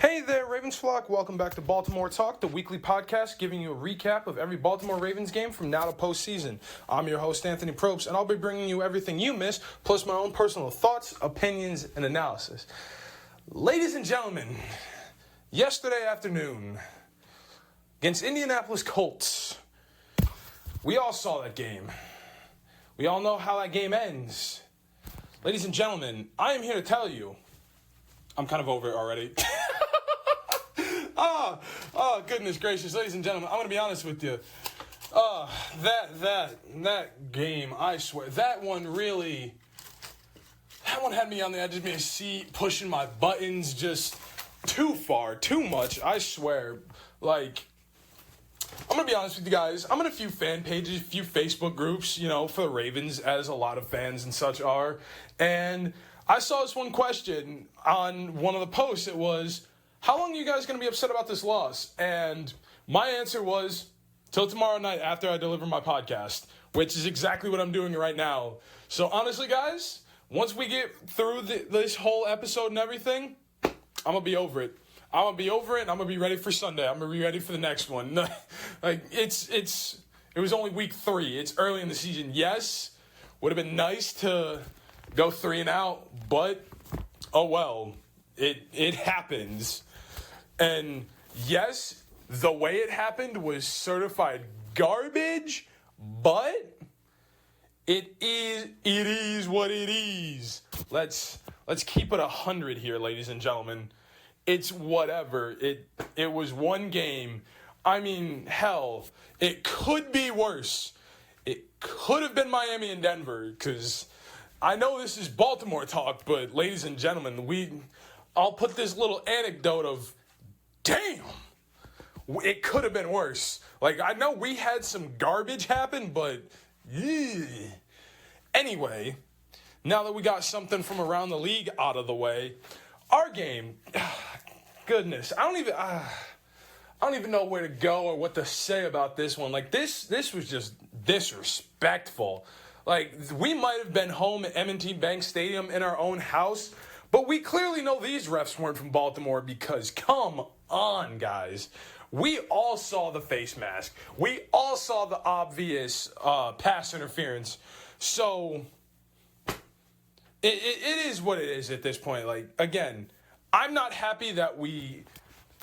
Hey there, Ravens flock. Welcome back to Baltimore Talk, the weekly podcast giving you a recap of every Baltimore Ravens game from now to postseason. I'm your host, Anthony Propst, and I'll be bringing you everything you miss, plus my own personal thoughts, opinions, and analysis. Ladies and gentlemen, yesterday afternoon, against Indianapolis Colts, we all saw that game. We all know how that game ends. Ladies and gentlemen, I am here to tell you, I'm kind of over it already. Oh, goodness gracious. Ladies and gentlemen, I'm going to be honest with you. That game, I swear, that one had me on the edge of my seat, pushing my buttons just too far, too much, I swear. Like, I'm going to be honest with you guys. I'm in a few fan pages, a few Facebook groups, for the Ravens, as a lot of fans and such are. And I saw this one question on one of the posts. It was, how long are you guys going to be upset about this loss? And my answer was, till tomorrow night after I deliver my podcast, which is exactly what I'm doing right now. So honestly, guys, once we get through this whole episode and everything, I'm going to be over it. I'm going to be over it, and I'm going to be ready for Sunday. I'm going to be ready for the next one. It was only week 3. It's early in the season. Yes, would have been nice to go 3 and out, but oh well, it happens. And yes, the way it happened was certified garbage, but it is what it is. Let's keep it 100 here, ladies and gentlemen. It's whatever. It was one game. I mean, hell, it could be worse. It could have been Miami and Denver, because I know this is Baltimore talk, but ladies and gentlemen, I'll put this little anecdote of, damn, it could have been worse. Like, I know we had some garbage happen, but yeah. Anyway, now that we got something from around the league out of the way, our game, goodness, I don't even know where to go or what to say about this one. Like, this was just disrespectful. Like, we might have been home at M&T Bank Stadium in our own house, but we clearly know these refs weren't from Baltimore, because come on, guys. We all saw the face mask. We all saw the obvious pass interference. So it is what it is at this point. Like, again, I'm not happy that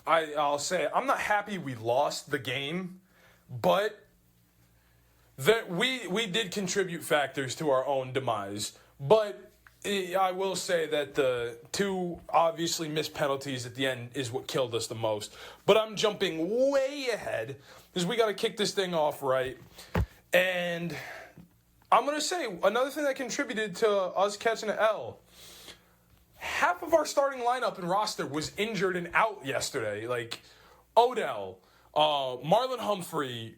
I'll say it, I'm not happy we lost the game, but that we did contribute factors to our own demise. But I will say that the 2 obviously missed penalties at the end is what killed us the most. But I'm jumping way ahead, because we got to kick this thing off right. And I'm going to say another thing that contributed to us catching an L. Half of our starting lineup and roster was injured and out yesterday. Like Odell, Marlon Humphrey,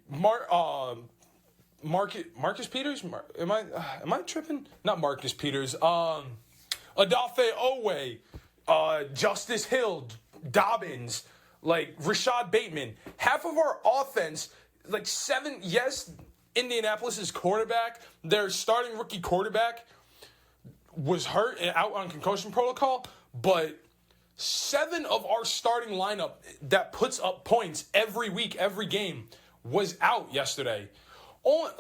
Marcus Peters? Am I tripping? Not Marcus Peters. Adafe Owe, Justice Hill, Dobbins, like Rashad Bateman. Half of our offense, like 7, yes, Indianapolis' quarterback, their starting rookie quarterback, was hurt and out on concussion protocol, but 7 of our starting lineup that puts up points every week, every game, was out yesterday.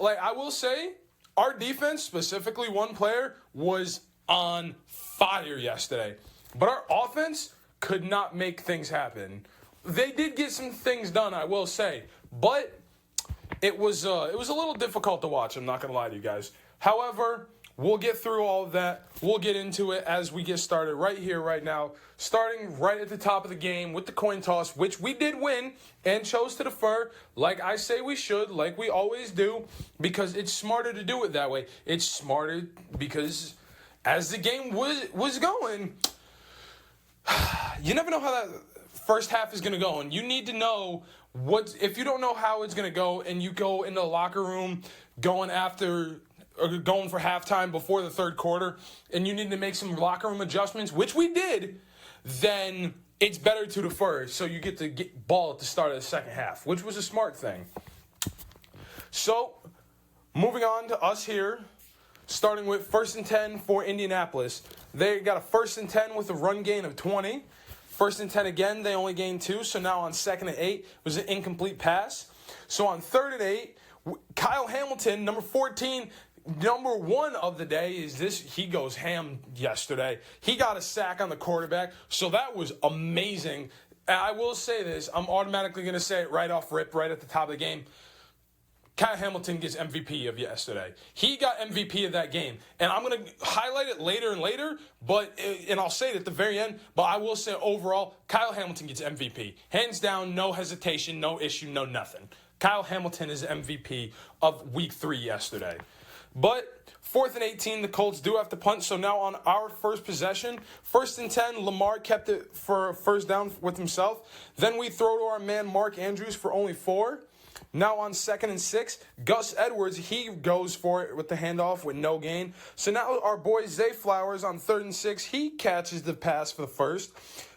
Like, I will say, our defense, specifically one player, was on fire yesterday. But our offense could not make things happen. They did get some things done, I will say. But it was a little difficult to watch, I'm not going to lie to you guys. However, we'll get through all of that. We'll get into it as we get started right here, right now. Starting right at the top of the game with the coin toss, which we did win and chose to defer, like I say we should, like we always do, because it's smarter to do it that way. It's smarter because as the game was going, you never know how that first half is going to go. And you need to know if you don't know how it's going to go and you go in the locker room going for halftime before the third quarter, and you need to make some locker room adjustments, which we did, then it's better to defer so you get to get ball at the start of the second half, which was a smart thing. So, moving on to us here, starting with 1st and 10 for Indianapolis. They got a 1st and 10 with a run gain of 20. First and 10 again, they only gained 2. So now on 2nd and 8, it was an incomplete pass. So on 3rd and 8, Kyle Hamilton, number 14, number 1 of the day is this. He goes ham yesterday. He got a sack on the quarterback. So that was amazing. And I will say this. I'm automatically going to say it right off rip, right at the top of the game. Kyle Hamilton gets MVP of yesterday. He got MVP of that game. And I'm going to highlight it later and later, and I'll say it at the very end, but I will say overall, Kyle Hamilton gets MVP. Hands down, no hesitation, no issue, no nothing. Kyle Hamilton is MVP of Week 3 yesterday. But 4th and 18, the Colts do have to punt. So now on our first possession, 1st and 10, Lamar kept it for a first down with himself. Then we throw to our man Mark Andrews for only 4. Now on 2nd and 6, Gus Edwards, he goes for it with the handoff with no gain. So now our boy Zay Flowers on 3rd and 6, he catches the pass for the first.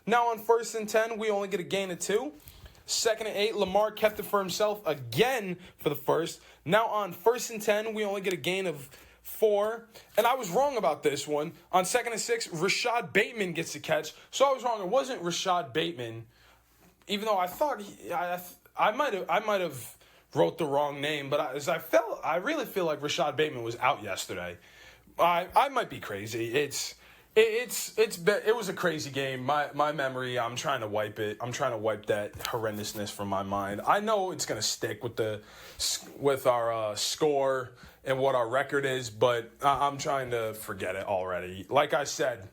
Now on 1st and 10, we only get a gain of 2. 2nd and 8, Lamar kept it for himself again for the first. Now on 1st and 10, we only get a gain of 4. And I was wrong about this one. On 2nd and 6, Rashad Bateman gets the catch. So I was wrong. It wasn't Rashad Bateman, even though I thought I might have wrote the wrong name, but I really feel like Rashad Bateman was out yesterday. I might be crazy. It was a crazy game. My memory, I'm trying to wipe it. I'm trying to wipe that horrendousness from my mind. I know it's gonna stick with our score and what our record is, but I'm trying to forget it already. Like I said,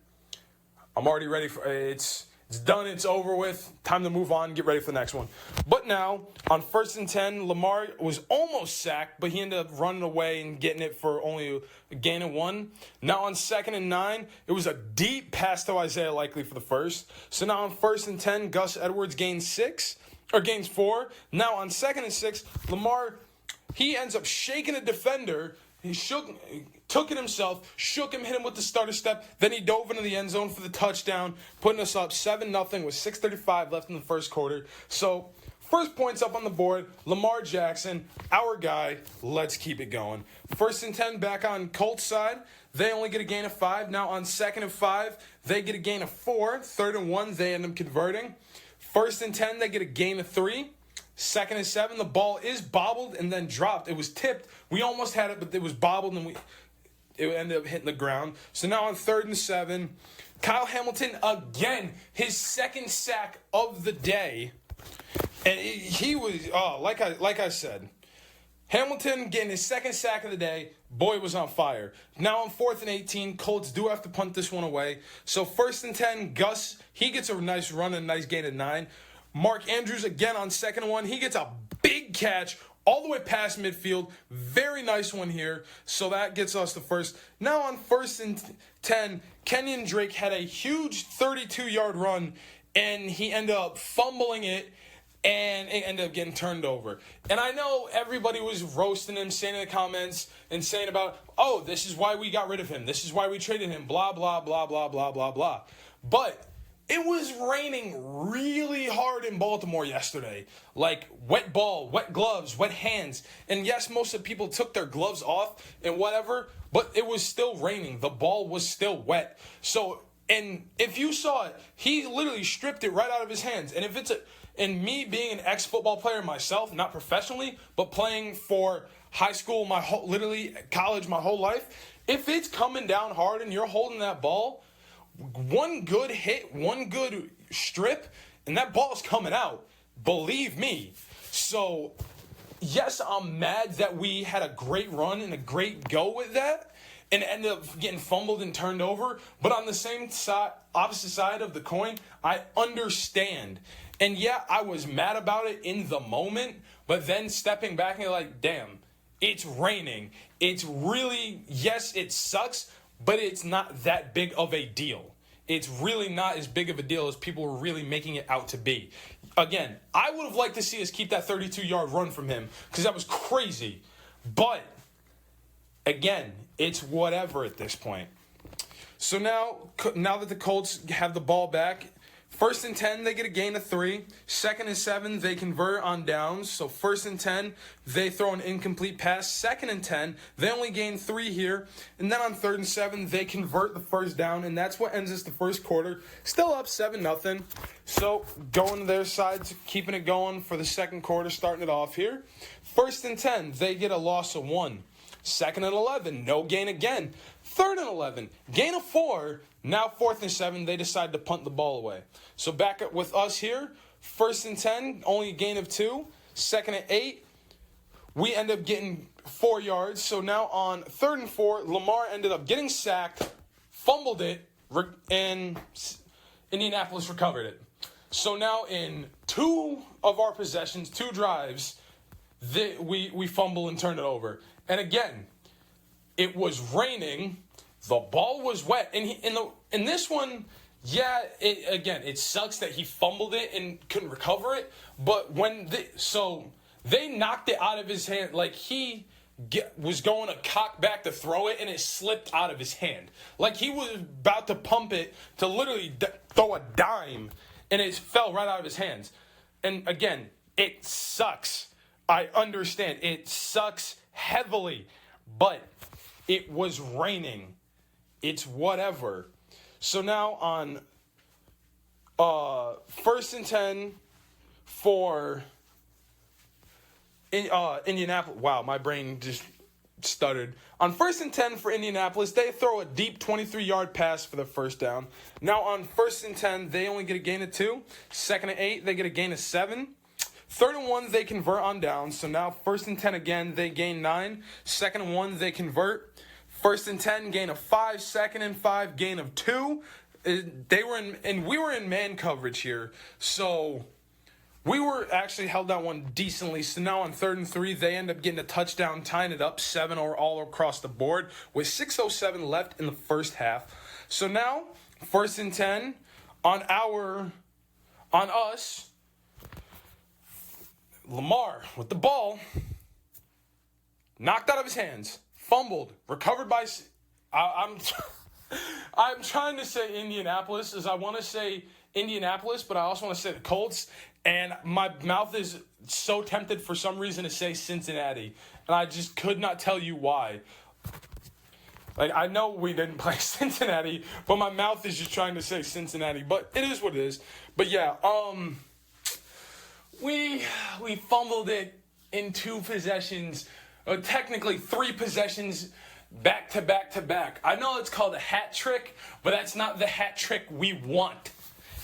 I'm already ready for it's. It's done. It's over with. Time to move on. Get ready for the next one. But now, on 1st and 10, Lamar was almost sacked, but he ended up running away and getting it for only a gain of 1. Now on 2nd and 9, it was a deep pass to Isaiah Likely for the first. So now on 1st and 10, Gus Edwards gains 4. Now on 2nd and 6, Lamar, he ends up shaking a defender. He took it himself, shook him, hit him with the starter step. Then he dove into the end zone for the touchdown, putting us up 7-0 with 6:35 left in the first quarter. So, first points up on the board, Lamar Jackson, our guy. Let's keep it going. 1st and 10 back on Colts side. They only get a gain of 5. Now on 2nd and 5, they get a gain of 4. 3rd and 1, they end up converting. 1st and 10, they get a gain of 3. 2nd and 7, the ball is bobbled and then dropped. It was tipped. We almost had it, but it was bobbled and it ended up hitting the ground. So now on 3rd and 7, Kyle Hamilton again, his 2nd sack of the day. And he was, like I said, Hamilton getting his 2nd sack of the day. Boy was on fire. Now on 4th and 18, Colts do have to punt this one away. So 1st and 10, Gus, he gets a nice run and a nice gain of 9. Mark Andrews again on 2nd and 1. He gets a big catch all the way past midfield. Very nice one here. So that gets us the first. Now on 1st and 10, Kenyon Drake had a huge 32-yard run, and he ended up fumbling it, and it ended up getting turned over. And I know everybody was roasting him, saying in the comments, and saying about, oh, this is why we got rid of him. This is why we traded him, blah, blah, blah, blah, blah, blah, blah. But it was raining really hard in Baltimore yesterday. Like wet ball, wet gloves, wet hands. And yes, most of the people took their gloves off and whatever, but it was still raining. The ball was still wet. So, and if you saw it, he literally stripped it right out of his hands. And and me being an ex-football player myself, not professionally, but playing for high school, literally college my whole life, if it's coming down hard and you're holding that ball, one good hit, one good strip, and that ball's coming out. Believe me. So, yes, I'm mad that we had a great run and a great go with that and ended up getting fumbled and turned over. But on the same side, opposite side of the coin, I understand. And yeah, I was mad about it in the moment, but then stepping back and like, damn, it's raining. It's really, yes, it sucks, but it's not that big of a deal. It's really not as big of a deal as people were really making it out to be. Again, I would have liked to see us keep that 32-yard run from him because that was crazy. But, again, it's whatever at this point. So now that the Colts have the ball back, First and 10, they get a gain of 3. Second and 7, they convert on downs. So first and 10, they throw an incomplete pass. Second and 10, they only gain 3 here. And then on third and 7, they convert the first down. And that's what ends us the first quarter. Still up 7-0. So going to their side, keeping it going for the second quarter, starting it off here. First and 10, they get a loss of 1. Second and 11, no gain again. Third and 11, gain of 4. Now fourth and 7, they decide to punt the ball away. So back up with us here. First and 10, only a gain of 2. Second and 8, we end up getting 4 yards. So now on third and 4, Lamar ended up getting sacked, fumbled it, and Indianapolis recovered it. So now in 2 of our possessions, 2 drives, we fumble and turn it over. And again, it was raining. The ball was wet. And in this one, yeah, it sucks that he fumbled it and couldn't recover it. But they knocked it out of his hand. Like he was going to cock back to throw it, and it slipped out of his hand. Like he was about to pump it to literally throw a dime, and it fell right out of his hands. And again, it sucks. I understand. It sucks heavily. But it was raining. It's whatever. So now on first and 10 for Indianapolis. Wow, my brain just stuttered. On first and 10 for Indianapolis, they throw a deep 23-yard pass for the first down. Now on first and 10, they only get a gain of 2. Second and 8, they get a gain of 7. Third and 1, they convert on downs. So now first and 10 again, they gain 9. Second and 1, they convert. First and 10, gain of 5. Second and 5, gain of 2. We were in man coverage here. So we were actually held that one decently. So now on third and 3, they end up getting a touchdown, tying it up 7 or all across the board with 6:07 left in the first half. So now first and 10 on us. Lamar with the ball, knocked out of his hands, fumbled, recovered by. I'm trying to say Indianapolis, as I want to say Indianapolis, but I also want to say the Colts, and my mouth is so tempted for some reason to say Cincinnati, and I just could not tell you why. Like, I know we didn't play Cincinnati, but my mouth is just trying to say Cincinnati, but it is what it is. But yeah, We fumbled it in 2 possessions, technically 3 possessions, back to back to back. I know it's called a hat trick, but that's not the hat trick we want.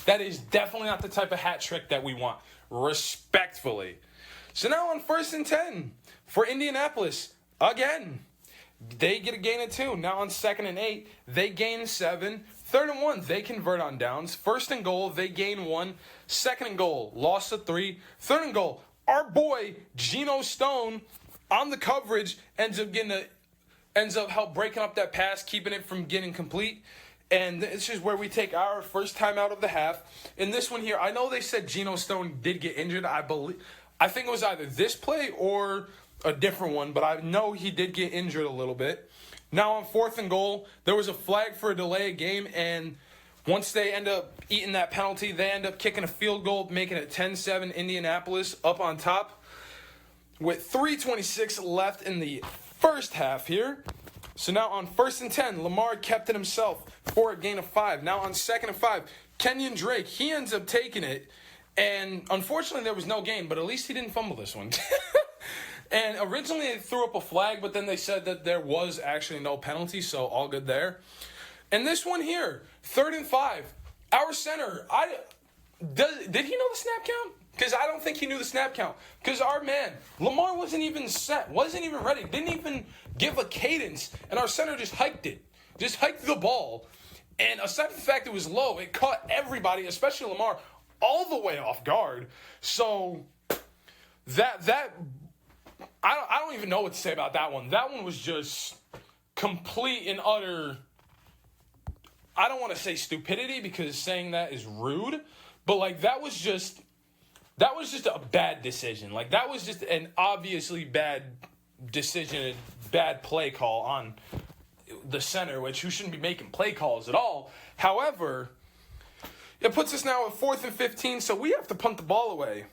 That is definitely not the type of hat trick that we want, respectfully. So now on first and 10 for Indianapolis, again, they get a gain of 2. Now on second and 8, they gain 7. Third and 1, they convert on downs. First and goal, they gain 1. Second and goal, loss of 3. Third and goal, our boy Geno Stone on the coverage ends up help breaking up that pass, keeping it from getting complete. And this is where we take our first time out of the half. In this one here, I know they said Geno Stone did get injured. I think it was either this play or a different one, but I know he did get injured a little bit. Now on fourth and goal, there was a flag for a delay of game, and once they end up eating that penalty, they end up kicking a field goal, making it 10-7 Indianapolis up on top with 3:26 left in the first half here. So now on first and 10, Lamar kept it himself for a gain of 5. Now on second and 5, Kenyon Drake, he ends up taking it, and unfortunately there was no gain, but at least he didn't fumble this one. And originally they threw up a flag, but then they said that there was actually no penalty, so all good there. And this one here, third and 5, our center, did he know the snap count? Because I don't think he knew the snap count. Because our man, Lamar wasn't even set, wasn't even ready, didn't even give a cadence, and our center just hiked it. Just hiked the ball. And aside from the fact it was low, it caught everybody, especially Lamar, all the way off guard. So I don't even know what to say about that one. That one was just complete and utter, I don't want to say stupidity because saying that is rude, but like that was just a bad decision. Like that was just an obviously bad decision, a bad play call on the center, who shouldn't be making play calls at all. However, It puts us now at 4th and 15, so we have to punt the ball away.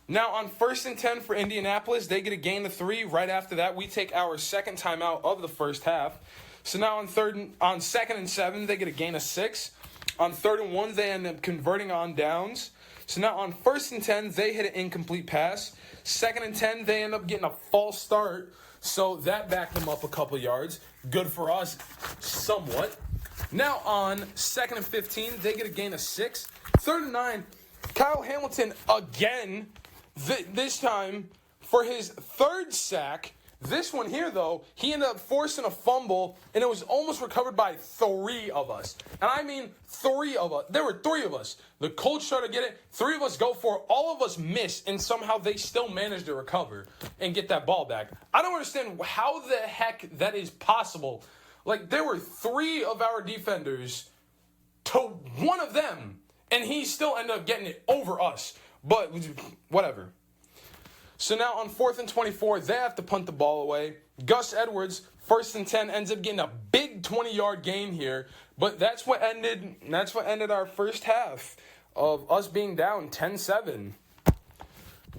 Now, on 1st and 10 for Indianapolis, they get a gain of 3. Right after that, we take our second timeout of the first half. So now on 2nd and 7, they get a gain of 6. On 3rd and 1, they end up converting on downs. So now on 1st and 10, they hit an incomplete pass. 2nd and 10, they end up getting a false start. So that backed them up a couple yards. Good for us, somewhat. Now on 2nd and 15, they get a gain of 6. 3rd and 9, Kyle Hamilton again. This time, for his 3rd sack, this one here, though, he ended up forcing a fumble, and it was almost recovered by 3 of us. And I mean 3 of us. There were 3 of us. The Colts try to get it. 3 of us go for it. All of us miss, and somehow they still managed to recover and get that ball back. I don't understand how the heck that is possible. Like, there were 3 of our defenders to 1 of them, and he still ended up getting it over us. But whatever. So now on 4th and 24, they have to punt the ball away. Gus Edwards, 1st and 10, ends up getting a big 20-yard gain here. But that's what ended our first half of us being down 10-7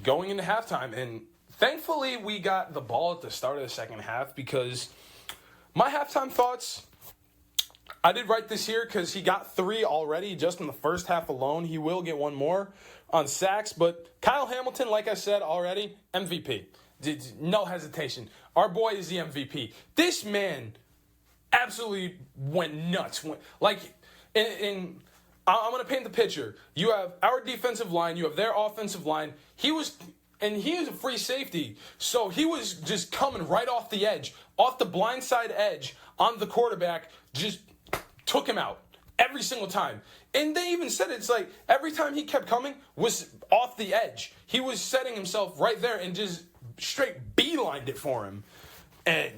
going into halftime. And thankfully, we got the ball at the start of the second half, because my halftime thoughts, I did write this here because he got 3 already just in the first half alone. He will get 1 more on sacks, but Kyle Hamilton, like I said already, MVP. No hesitation. Our boy is the MVP. This man absolutely went nuts. I'm going to paint the picture. You have our defensive line. You have their offensive line. He was a free safety, so he was just coming right off the edge, off the blindside edge on the quarterback, just took him out every single time. And they even said it's like every time he kept coming was off the edge. He was setting himself right there and just straight beelined it for him. And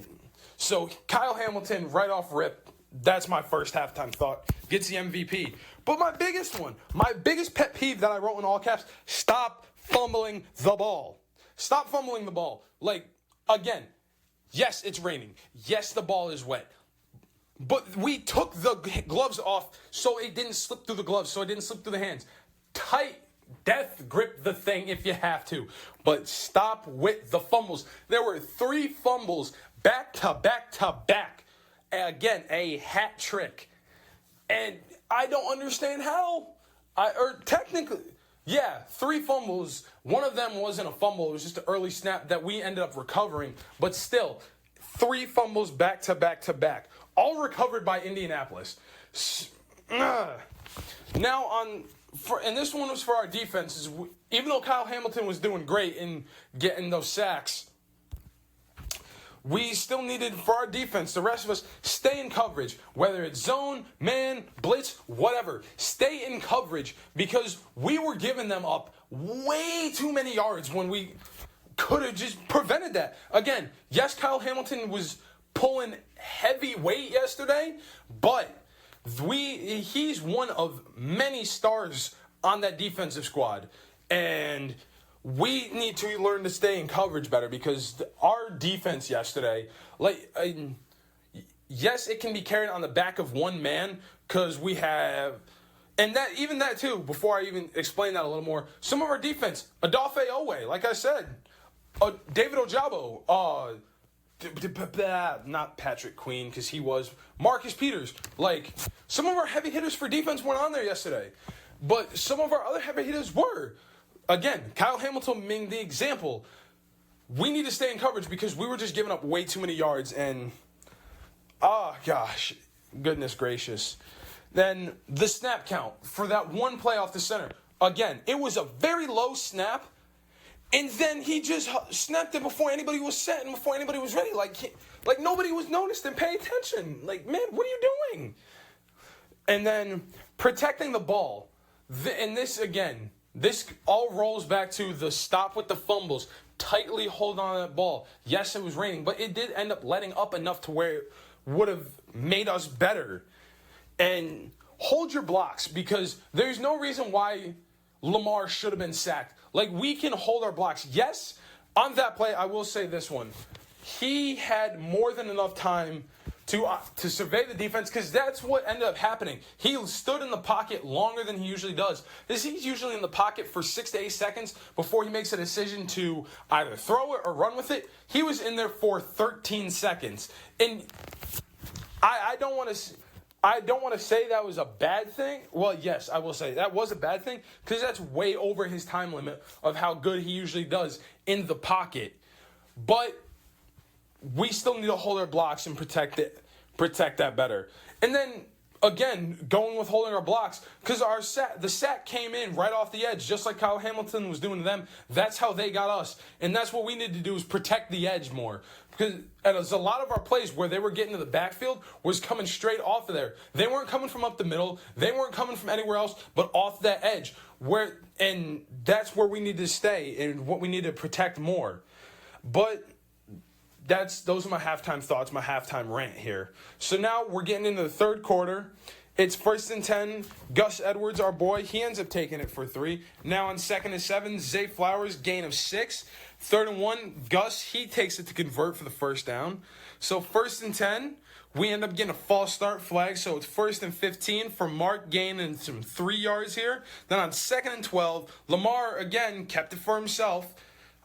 so Kyle Hamilton, right off rip, that's my first halftime thought, gets the MVP. But my biggest pet peeve that I wrote in all caps, stop fumbling the ball. Stop fumbling the ball. Like, again, yes, it's raining. Yes, the ball is wet. But we took the gloves off so it didn't slip through the gloves, so it didn't slip through the hands. Tight, death grip the thing if you have to. But stop with the fumbles. There were 3 fumbles back to back to back. Again, a hat trick. And I don't understand how. Technically, yeah, 3 fumbles. One of them wasn't a fumble. It was just an early snap that we ended up recovering. But still, 3 fumbles back to back to back. All recovered by Indianapolis. Now and this one was for our defenses. Even though Kyle Hamilton was doing great in getting those sacks, we still needed, for our defense, the rest of us, stay in coverage. Whether it's zone, man, blitz, whatever. Stay in coverage, because we were giving them up way too many yards when we could have just prevented that. Again, yes, Kyle Hamilton was pulling heavy weight yesterday, but he's one of many stars on that defensive squad, and we need to learn to stay in coverage better, because our defense yesterday, yes, it can be carried on the back of one man, because we have, and that too, before I even explain that a little more, some of our defense, Adofe Owe, like I said, David Ojabo, not Patrick Queen, because he was Marcus Peters. Like, some of our heavy hitters for defense weren't on there yesterday, but some of our other heavy hitters were. Again, Kyle Hamilton being the example. We need to stay in coverage, because we were just giving up way too many yards, and goodness gracious. Then the snap count for that one play off the center. Again, it was a very low snap. And then he just snapped it before anybody was set and before anybody was ready. Like nobody was noticed and paying attention. Like, man, what are you doing? And then protecting the ball. And this all rolls back to the stop with the fumbles. Tightly hold on to that ball. Yes, it was raining, but it did end up letting up enough to where it would have made us better. And hold your blocks, because there's no reason why Lamar should have been sacked. Like, we can hold our blocks. Yes, on that play, I will say this one. He had more than enough time to survey the defense, because that's what ended up happening. He stood in the pocket longer than he usually does. He's usually in the pocket for 6 to 8 seconds before he makes a decision to either throw it or run with it. He was in there for 13 seconds. And I don't want to say that was a bad thing. Well, yes, I will say that was a bad thing, because that's way over his time limit of how good he usually does in the pocket. But we still need to hold our blocks and protect that better. And then, again, going with holding our blocks, because the sack came in right off the edge, just like Kyle Hamilton was doing to them. That's how they got us. And that's what we need to do, is protect the edge more. Because as a lot of our plays where they were getting to the backfield was coming straight off of there. They weren't coming from up the middle. They weren't coming from anywhere else but off that edge. And that's where we need to stay and what we need to protect more. But those are my halftime thoughts, my halftime rant here. So now we're getting into the third quarter. It's 1st and 10. Gus Edwards, our boy, he ends up taking it for 3. Now on 2nd and 7, Zay Flowers, gain of 6. 3rd and 1, Gus, he takes it to convert for the first down. So 1st and 10, we end up getting a false start flag. So it's 1st and 15 for Mark, gaining some 3 yards here. Then on 2nd and 12, Lamar, again, kept it for himself.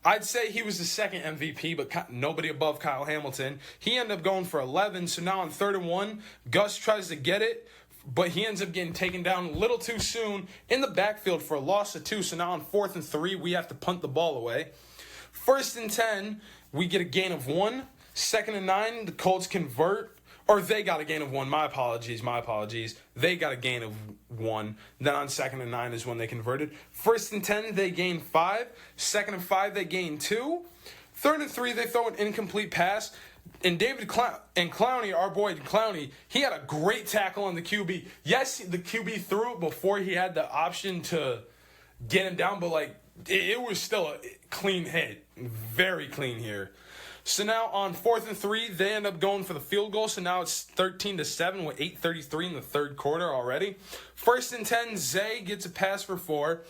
I'd say he was the second MVP, but nobody above Kyle Hamilton. He ended up going for 11, so now on 3rd and 1, Gus tries to get it, but he ends up getting taken down a little too soon in the backfield for a loss of 2, so now on 4th and 3, we have to punt the ball away. 1st and 10, we get a gain of 1. 2nd and 9, the Colts convert. Or they got a gain of 1. My apologies. They got a gain of 1. Then on 2nd and 9 is when they converted. 1st and 10, they gain 5. 2nd and 5, they gain 2. 3rd and 3, they throw an incomplete pass. And Clowney, our boy Clowney, he had a great tackle on the QB. Yes, the QB threw it before he had the option to get him down, but it was still a clean hit. Very clean here. So now on 4th and 3, they end up going for the field goal. So now it's 13-7 with 8:33 in the third quarter already. 1st and 10, Zay gets a pass for 4.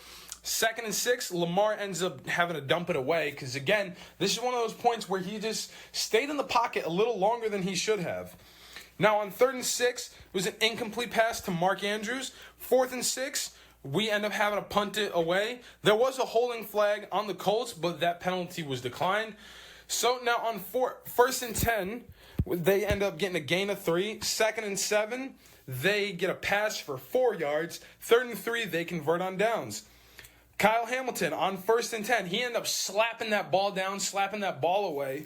2nd and 6, Lamar ends up having to dump it away because, again, this is one of those points where he just stayed in the pocket a little longer than he should have. Now on 3rd and 6, it was an incomplete pass to Mark Andrews. 4th and 6, we end up having to punt it away. There was a holding flag on the Colts, but that penalty was declined. So now on 1st and 10, they end up getting a gain of 3. 2nd and 7, they get a pass for 4 yards. 3rd and 3, they convert on downs. Kyle Hamilton on 1st and 10, he ended up slapping that ball down, slapping that ball away.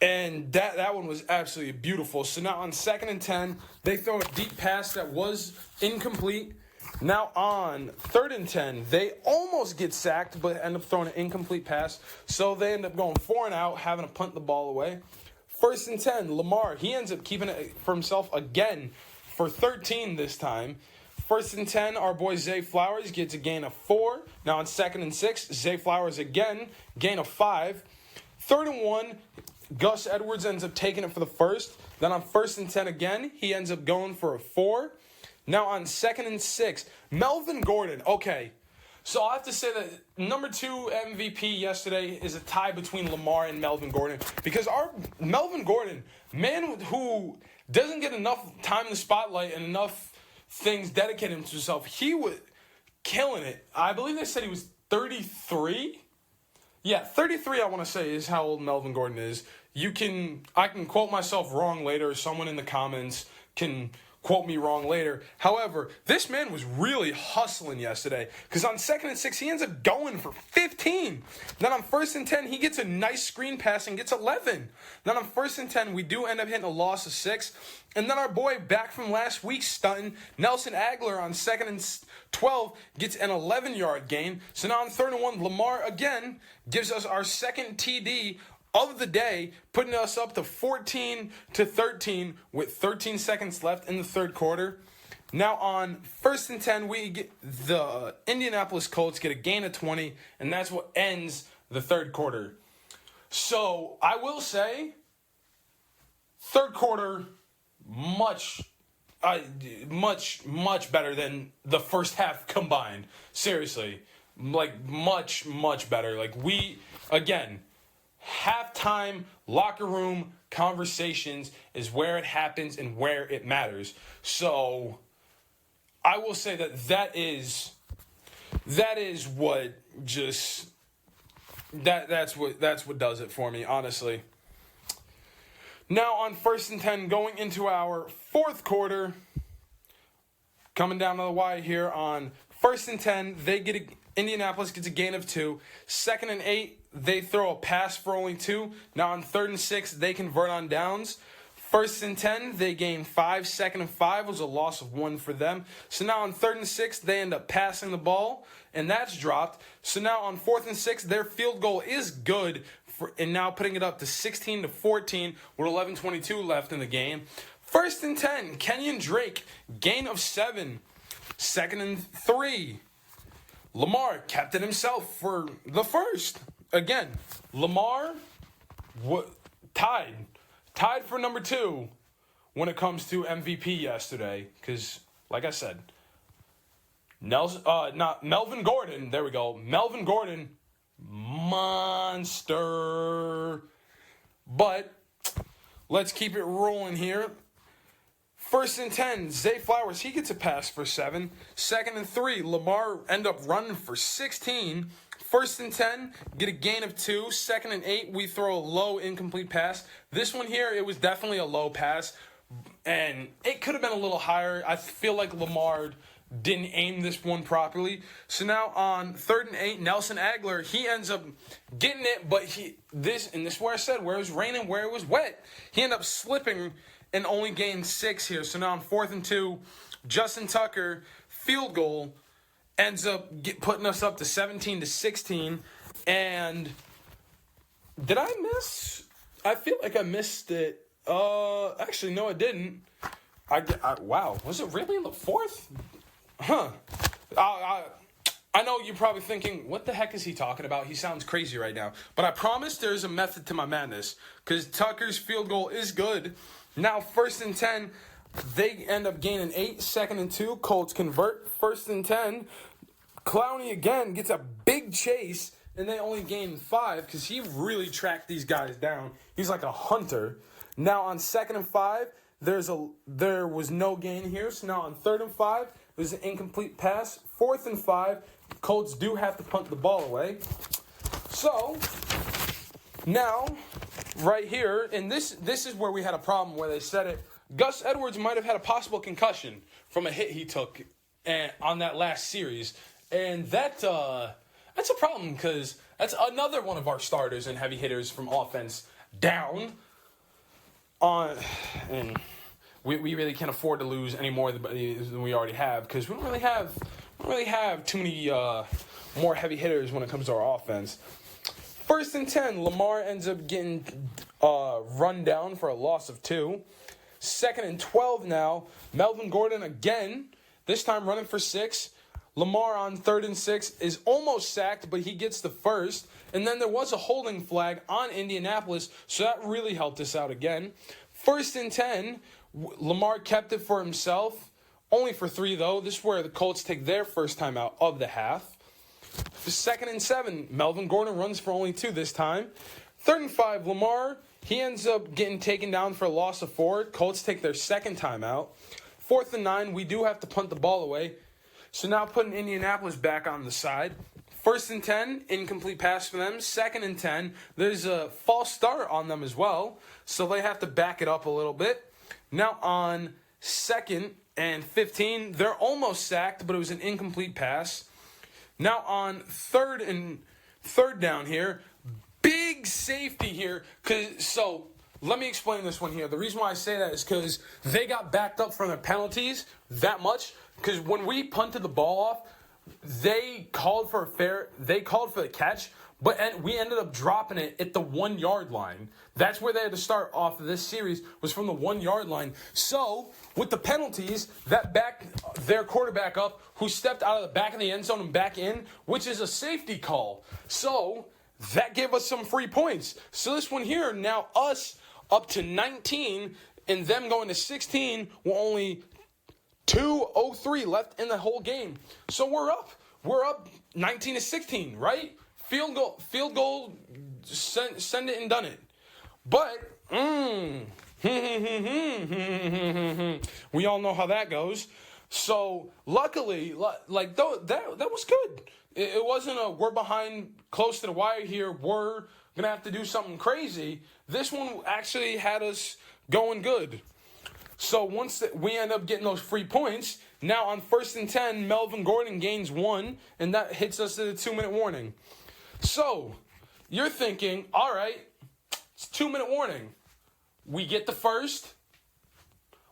And that one was absolutely beautiful. So now on 2nd and 10, they throw a deep pass that was incomplete. Now on 3rd and 10, they almost get sacked, but end up throwing an incomplete pass. So they end up going 4 and out, having to punt the ball away. 1st and 10, Lamar, he ends up keeping it for himself again for 13 this time. 1st and 10, our boy Zay Flowers gets a gain of 4. Now on 2nd and 6, Zay Flowers again, gain of 5. 3rd and 1, Gus Edwards ends up taking it for the first. Then on 1st and 10 again, he ends up going for a 4. Now on 2nd and 6, Melvin Gordon. Okay, so I have to say that number 2 MVP yesterday is a tie between Lamar and Melvin Gordon. Because our Melvin Gordon, man who doesn't get enough time in the spotlight and enough things dedicated to himself, he was killing it. I believe they said he was 33. Yeah, 33 I want to say is how old Melvin Gordon is. I can quote myself wrong later. Someone in the comments can quote me wrong later. However, this man was really hustling yesterday because on 2nd and 6, he ends up going for 15. Then on 1st and 10, he gets a nice screen pass and gets 11. Then on 1st and 10, we do end up hitting a loss of 6. And then our boy back from last week stunting, Nelson Aguilar on 2nd and 12 gets an 11-yard gain. So now on 3rd and 1, Lamar again gives us our second TD of the day, putting us up to 14-13 with 13 seconds left in the third quarter. Now on 1st and 10, the Indianapolis Colts get a gain of 20, and that's what ends the third quarter. So I will say, third quarter, much better than the first half combined. Seriously, much better. halftime locker room conversations is where it happens and where it matters. So I will say that is what just that's what does it for me, honestly. Now on 1st and 10, going into our fourth quarter, coming down to the wire here on 1st and 10, Indianapolis gets a gain of 2. 2nd and 8, they throw a pass for only 2. Now on 3rd and 6, they convert on downs. 1st and 10, they gain 5. 2nd and 5 was a loss of 1 for them. So now on 3rd and 6, they end up passing the ball, and that's dropped. So now on 4th and 6, their field goal is good, and now putting it up to 16-14 with 11:22 left in the game. 1st and 10, Kenyon Drake, gain of 7. 2nd and 3, Lamar kept it himself for the first. Again, Lamar tied for number 2 when it comes to MVP yesterday. Because, like I said, Melvin Gordon. There we go. Melvin Gordon, monster. But let's keep it rolling here. 1st and 10, Zay Flowers, he gets a pass for 7. 2nd and 3, Lamar end up running for 16. 1st and 10, get a gain of 2. 2nd and 8, we throw a low incomplete pass. This one here, it was definitely a low pass, and it could have been a little higher. I feel like Lamar didn't aim this one properly. So now on 3rd and 8, Nelson Aguilar, he ends up getting it, but this is where I said, where it was raining, where it was wet. He ended up slipping and only gained 6 here. So now on 4th and 2, Justin Tucker, field goal, ends up putting us up to 17-16. And did I miss? I feel like I missed it. Actually, no, I didn't. Wow, was it really in the 4th? Huh. I know you're probably thinking, what the heck is he talking about? He sounds crazy right now. But I promise there's a method to my madness, because Tucker's field goal is good. Now, 1st and 10, they end up gaining 8. 2nd and 2, Colts convert. 1st and 10, Clowney again gets a big chase, and they only gain 5 because he really tracked these guys down. He's like a hunter. Now, on 2nd and 5, there was no gain here. So now on 3rd and 5, there's an incomplete pass. 4th and 5, Colts do have to punt the ball away. So now, right here, and this is where we had a problem where they said it. Gus Edwards might have had a possible concussion from a hit he took on that last series. And that's a problem because that's another one of our starters and heavy hitters from offense down. And we really can't afford to lose any more than we already have because we don't really have too many more heavy hitters when it comes to our offense. 1st and 10, Lamar ends up getting run down for a loss of 2. 2nd and 12 now, Melvin Gordon again, this time running for 6. Lamar on 3rd and 6 is almost sacked, but he gets the first. And then there was a holding flag on Indianapolis, so that really helped us out again. 1st and 10, Lamar kept it for himself, only for 3 though. This is where the Colts take their first time out of the half. 2nd and 7, Melvin Gordon runs for only 2 this time. 3rd and 5, Lamar, he ends up getting taken down for a loss of 4. Colts take their second time out. 4th and 9, we do have to punt the ball away. So now putting Indianapolis back on the side. 1st and 10, incomplete pass for them. 2nd and 10, there's a false start on them as well. So they have to back it up a little bit. Now on 2nd and 15, they're almost sacked, but it was an incomplete pass. Now on third down here, big safety here. So let me explain this one here. The reason why I say that is because they got backed up from their penalties that much. Because when we punted the ball off, they called for the catch, but we ended up dropping it at the 1 yard line. That's where they had to start off of this series, was from the 1 yard line. So with the penalties, that backed their quarterback up, who stepped out of the back of the end zone and back in, which is a safety call. So that gave us some free points. So this one here, now us up to 19 and them going to 16 will only 2:03 left in the whole game. So we're up 19-16, right? Field goal send it and done it. But, we all know how that goes. So, luckily, like, that was good. It wasn't we're behind close to the wire here. We're going to have to do something crazy. This one actually had us going good. So, once we end up getting those free points, now on 1st and 10, Melvin Gordon gains 1, and that hits us at a 2-minute warning. So, you're thinking, all right, it's a 2-minute warning. We get the first.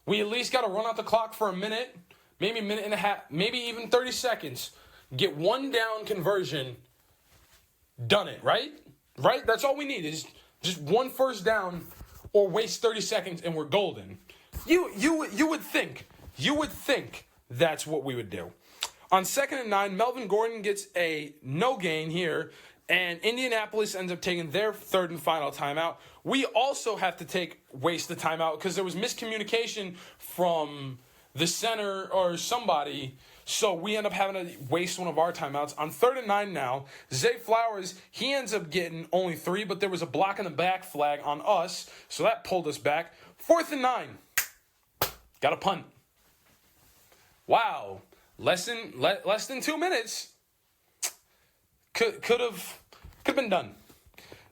We at least got to run out the clock for a minute, maybe a minute and a half, maybe even 30 seconds. Get 1 down conversion. Done it, right? Right? That's all we need is just 1 first down or waste 30 seconds and we're golden. You would think that's what we would do. On 2nd and 9, Melvin Gordon gets a no gain here, and Indianapolis ends up taking their 3rd and final timeout. We also have to waste the timeout because there was miscommunication from the center or somebody, so we end up having to waste one of our timeouts. On 3rd and 9 now, Zay Flowers, he ends up getting only 3, but there was a block in the back flag on us, so that pulled us back. 4th and 9, got a punt. Wow, less than 2 minutes. Could have been done.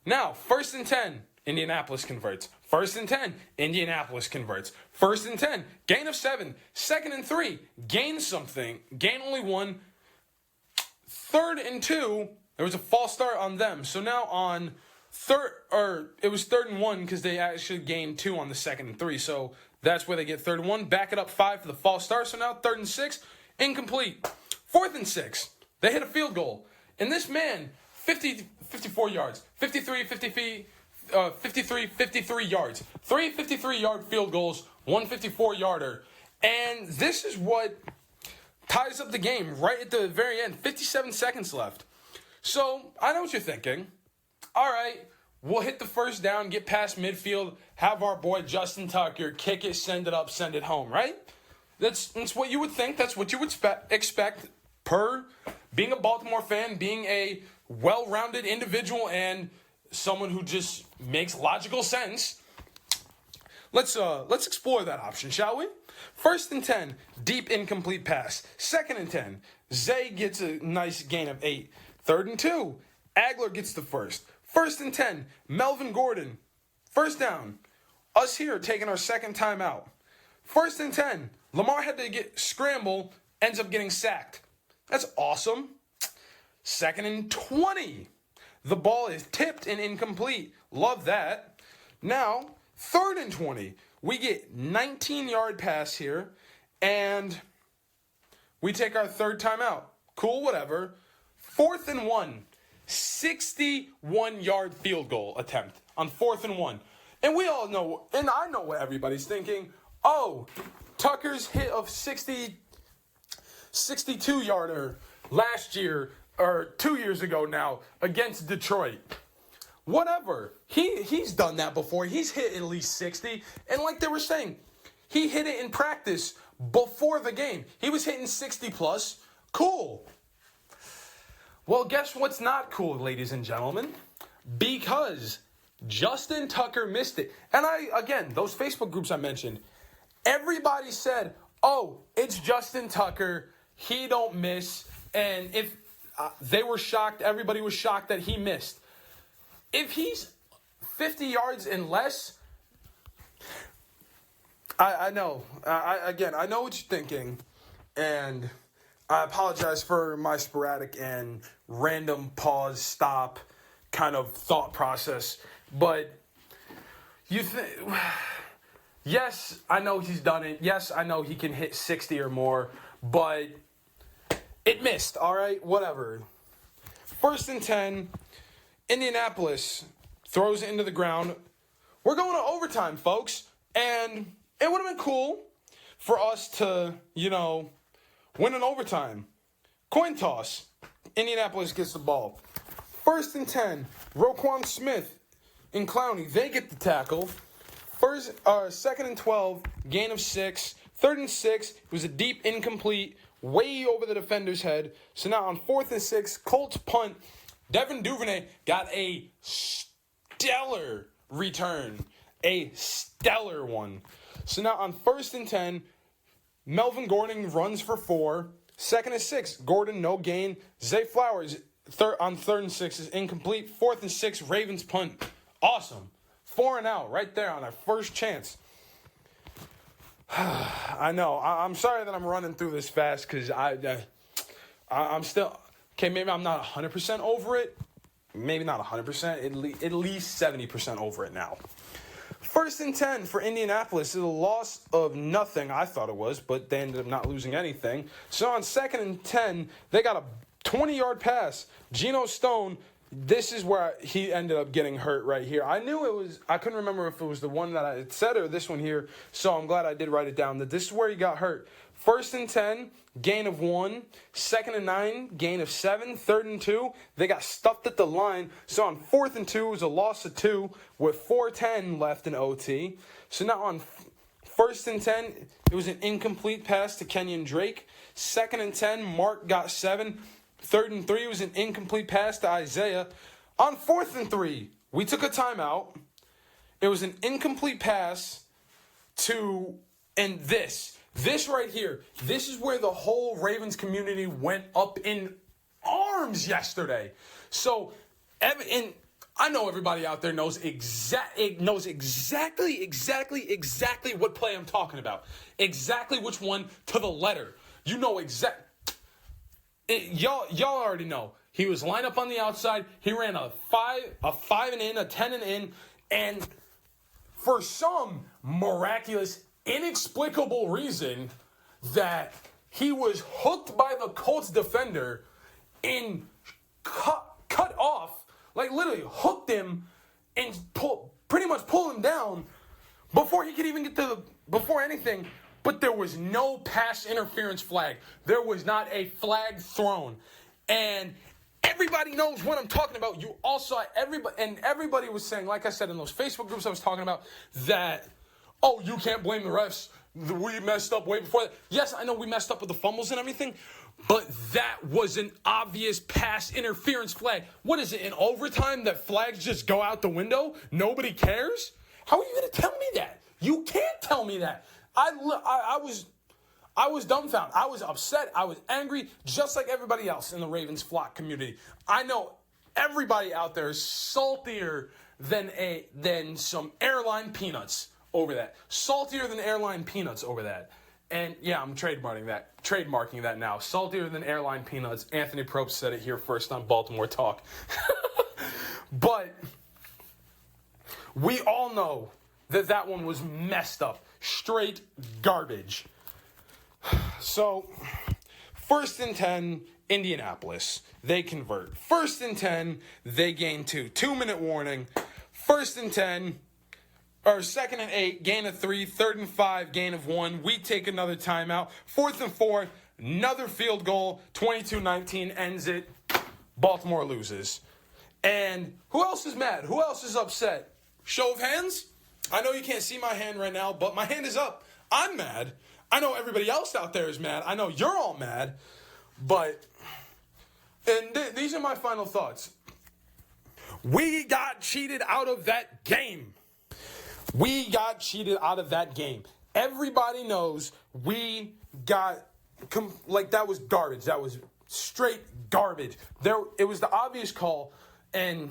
Now, 1st and 10, Indianapolis converts. 1st and 10, Indianapolis converts. 1st and 10, gain of 7. 2nd and 3, gain something. Gain only 1. 3rd and 2, there was a false start on them. So now on it was 3rd and 1 because they actually gained 2 on the 2nd and 3. So that's where they get 3rd and 1. Back it up 5 for the false start. So now 3rd and 6, incomplete. 4th and 6, they hit a field goal. And this man, 54 yards, 53 yards. 3 53-yard field goals, 1 54-yarder. And this is what ties up the game right at the very end. 57 seconds left. So, I know what you're thinking. All right, we'll hit the first down, get past midfield, have our boy Justin Tucker kick it, send it up, send it home, right? That's what you would think. That's what you would expect per being a Baltimore fan, being a well-rounded individual and someone who just makes logical sense. Let's explore that option, shall we? 1st and 10, deep incomplete pass. 2nd and 10, Zay gets a nice gain of 8. 3rd and 2, Agler gets the first. 1st and 10, Melvin Gordon, first down. Us here taking our 2nd timeout. 1st and 10, Lamar had to scramble, ends up getting sacked. That's awesome. 2nd and 20. The ball is tipped and incomplete. Love that. Now, 3rd and 20. We get 19-yard pass here, and we take our 3rd timeout. Cool, whatever. 4th and 1. 61-yard field goal attempt on 4th and 1. And we all know, and I know what everybody's thinking. Oh, Tucker's hit of 62-yarder last year, or 2 years ago now, against Detroit. Whatever. He's done that before. He's hit at least 60. And like they were saying, he hit it in practice before the game. He was hitting 60 plus. Cool. Well, guess what's not cool, ladies and gentlemen? Because Justin Tucker missed it. And again, those Facebook groups I mentioned, everybody said, oh, it's Justin Tucker. He don't miss. And if they were shocked, everybody was shocked that he missed. If he's 50 yards and less, I know. I know what you're thinking. And I apologize for my sporadic and random pause, stop kind of thought process. But yes, I know he's done it. Yes, I know he can hit 60 or more. But it missed, all right? Whatever. 1st and 10. Indianapolis throws it into the ground. We're going to overtime, folks. And it would have been cool for us to, win an overtime. Coin toss. Indianapolis gets the ball. 1st and 10. Roquan Smith and Clowney, they get the tackle. 2nd and 12. Gain of 6. 3rd and 6. It was a deep incomplete. Way over the defender's head. So now on 4th and 6. Colts punt. Devin Duvernay got a stellar return. A stellar one. So now on 1st and 10, Melvin Gordon runs for 4. 2nd and 6, Gordon, no gain. Zay Flowers on 3rd and 6 is incomplete. 4th and 6, Ravens punt. Awesome. 4 and out right there on our first chance. I know. I'm sorry that I'm running through this fast because I'm still... Okay, maybe I'm not 100% over it. Maybe not 100%. At least 70% over it now. 1st and 10 for Indianapolis is a loss of nothing, I thought it was, but they ended up not losing anything. So on 2nd and 10, they got a 20-yard pass. Geno Stone, this is where he ended up getting hurt right here. I couldn't remember if it was the one that I had said or this one here, so I'm glad I did write it down, that this is where he got hurt. 1st and 10, gain of 1. 2nd and 9, gain of 7. 3rd and 2, they got stuffed at the line. So on 4th and 2, it was a loss of 2 with 4:10 left in OT. So now on 1st and 10, it was an incomplete pass to Kenyon Drake. 2nd and 10, Mark got 7. 3rd and 3 was an incomplete pass to Isaiah. On 4th and 3, we took a timeout. It was an incomplete pass to, and this right here, this is where the whole Ravens community went up in arms yesterday. So, and I know everybody out there knows exactly what play I'm talking about. Exactly which one to the letter. You know y'all already know. He was lined up on the outside. He ran a 5 and in, a 10 and in, and for some miraculous, inexplicable reason that he was hooked by the Colts defender and cut off, like literally hooked him and pretty much pull him down before he could even get before anything. But there was no pass interference flag. There was not a flag thrown. And everybody knows what I'm talking about. You all saw everybody was saying, like I said in those Facebook groups I was talking about, that, oh, you can't blame the refs. We messed up way before that. Yes, I know we messed up with the fumbles and everything, but that was an obvious pass interference flag. What is it, in overtime that flags just go out the window? Nobody cares? How are you going to tell me that? You can't tell me that. I was dumbfounded. I was upset. I was angry, just like everybody else in the Ravens flock community. I know everybody out there is saltier than some airline peanuts over that. Saltier than airline peanuts over that. And yeah, I'm trademarking that now. Saltier than airline peanuts. Anthony Propst said it here first on Baltimore Talk. But we all know that one was messed up. Straight garbage. So, 1st and 10, Indianapolis. They convert. 1st and 10, they gain 2. 2-minute warning. 1st and 10, or 2nd and 8, gain of 3. 3rd and 5, gain of 1. We take another timeout. 4th and 4, another field goal. 22-19 ends it. Baltimore loses. And who else is mad? Who else is upset? Show of hands? I know you can't see my hand right now, but my hand is up. I'm mad. I know everybody else out there is mad. I know you're all mad. But, and these are my final thoughts. We got cheated out of that game. We got cheated out of that game. Everybody knows we got, that was garbage. That was straight garbage. It was the obvious call, and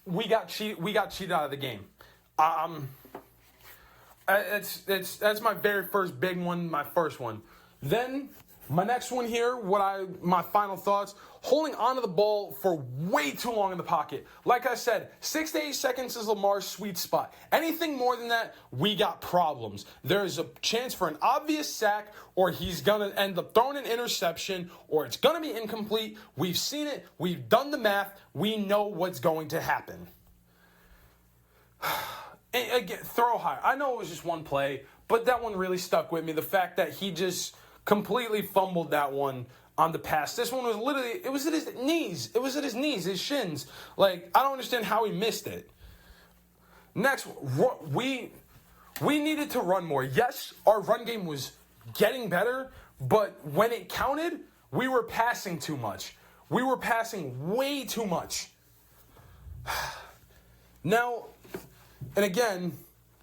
we got cheated out of the game. That's my very first big one, my first one. Then my next one here, my final thoughts, holding onto the ball for way too long in the pocket. Like I said, 6 to 8 seconds is Lamar's sweet spot. Anything more than that, we got problems. There's a chance for an obvious sack, or he's going to end up throwing an interception, or it's going to be incomplete. We've seen it. We've done the math. We know what's going to happen. And again, throw high. I know it was just one play, but that one really stuck with me. The fact that he just completely fumbled that one on the pass. This one was literally, it was at his knees. It was at his knees, his shins. Like, I don't understand how he missed it. Next, we needed to run more. Yes, our run game was getting better, but when it counted, we were passing too much. We were passing way too much. Now, and again,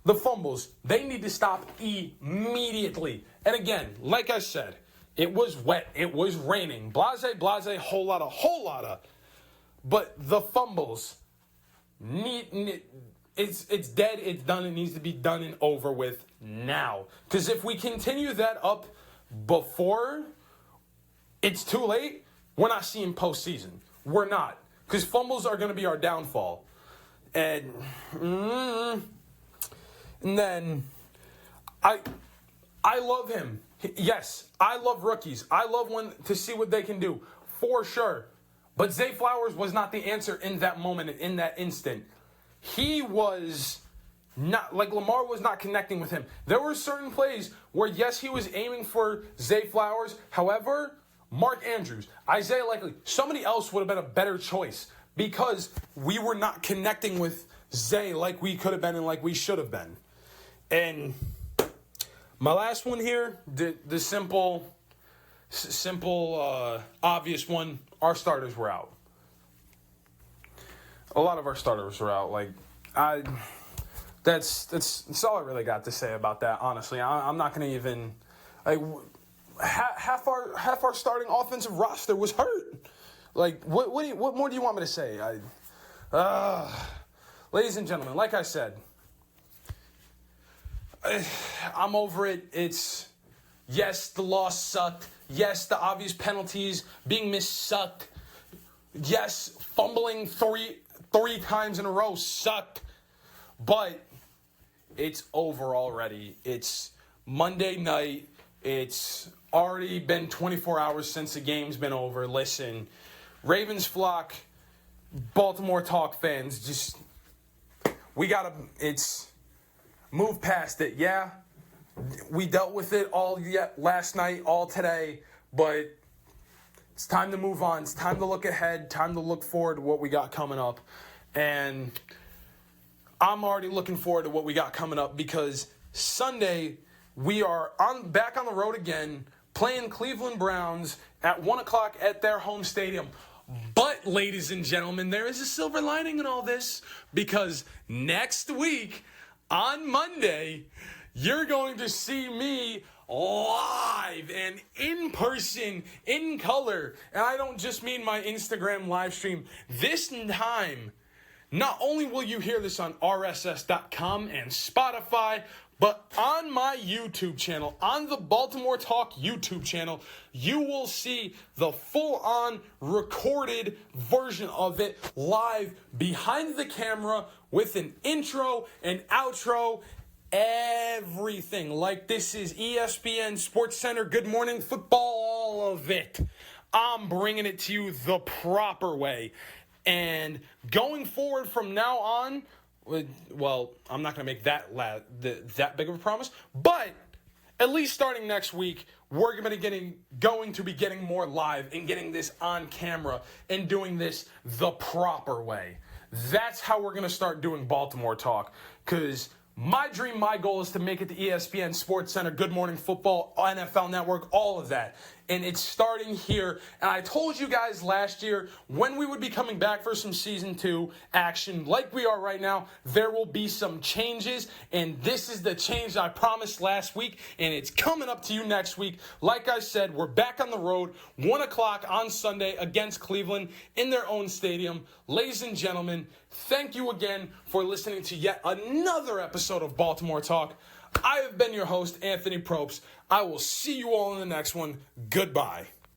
the fumbles, they need to stop immediately. And again, like I said, it was wet, it was raining, blase, whole lot of. But the fumbles, it's dead, it's done, it needs to be done and over with now. Because if we continue that up before it's too late, we're not seeing postseason. We're not. Because fumbles are going to be our downfall. And then I love him. Yes, I love rookies. I love to see what they can do, for sure. But Zay Flowers was not the answer in that moment, in that instant. He was not, like Lamar was not connecting with him. There were certain plays where, yes, he was aiming for Zay Flowers. However, Mark Andrews, Isaiah Likely, somebody else would have been a better choice because we were not connecting with Zay like we could have been and like we should have been. And my last one here, the simple, obvious one, our starters were out. A lot of our starters were out. That's all I really got to say about that, honestly. I'm not going to even, half our starting offensive roster was hurt. What more do you want me to say? Ladies and gentlemen, like I said, I'm over it. It's, yes, the loss sucked. Yes, the obvious penalties being missed sucked. Yes, fumbling three times in a row sucked. But it's over already. It's Monday night. It's already been 24 hours since the game's been over. Listen, Ravens flock, Baltimore Talk fans, it's move past it. Yeah, we dealt with it all last night, all today, but it's time to move on. It's time to look ahead, time to look forward to what we got coming up. And I'm already looking forward to what we got coming up because Sunday we are back on the road again, playing Cleveland Browns at 1 o'clock at their home stadium. But, ladies and gentlemen, there is a silver lining in all this because next week, on Monday, you're going to see me live and in person, in color. And I don't just mean my Instagram live stream. This time, not only will you hear this on RSS.com and Spotify, but on my YouTube channel, on the Baltimore Talk YouTube channel, you will see the full-on recorded version of it live behind the camera with an intro and outro, everything. Like this is ESPN SportsCenter, Good Morning Football, all of it. I'm bringing it to you the proper way. And going forward from now on, well, I'm not going to make that big of a promise, but at least starting next week, we're going to be getting more live and getting this on camera and doing this the proper way. That's how we're going to start doing Baltimore Talk, because my dream, my goal is to make it to ESPN SportsCenter, Good Morning Football, NFL Network, all of that. And it's starting here. And I told you guys last year when we would be coming back for some Season 2 action like we are right now, there will be some changes. And this is the change I promised last week. And it's coming up to you next week. Like I said, we're back on the road, 1 o'clock on Sunday against Cleveland in their own stadium. Ladies and gentlemen, thank you again for listening to yet another episode of Baltimore Talk. I have been your host, Anthony Propst. I will see you all in the next one. Goodbye.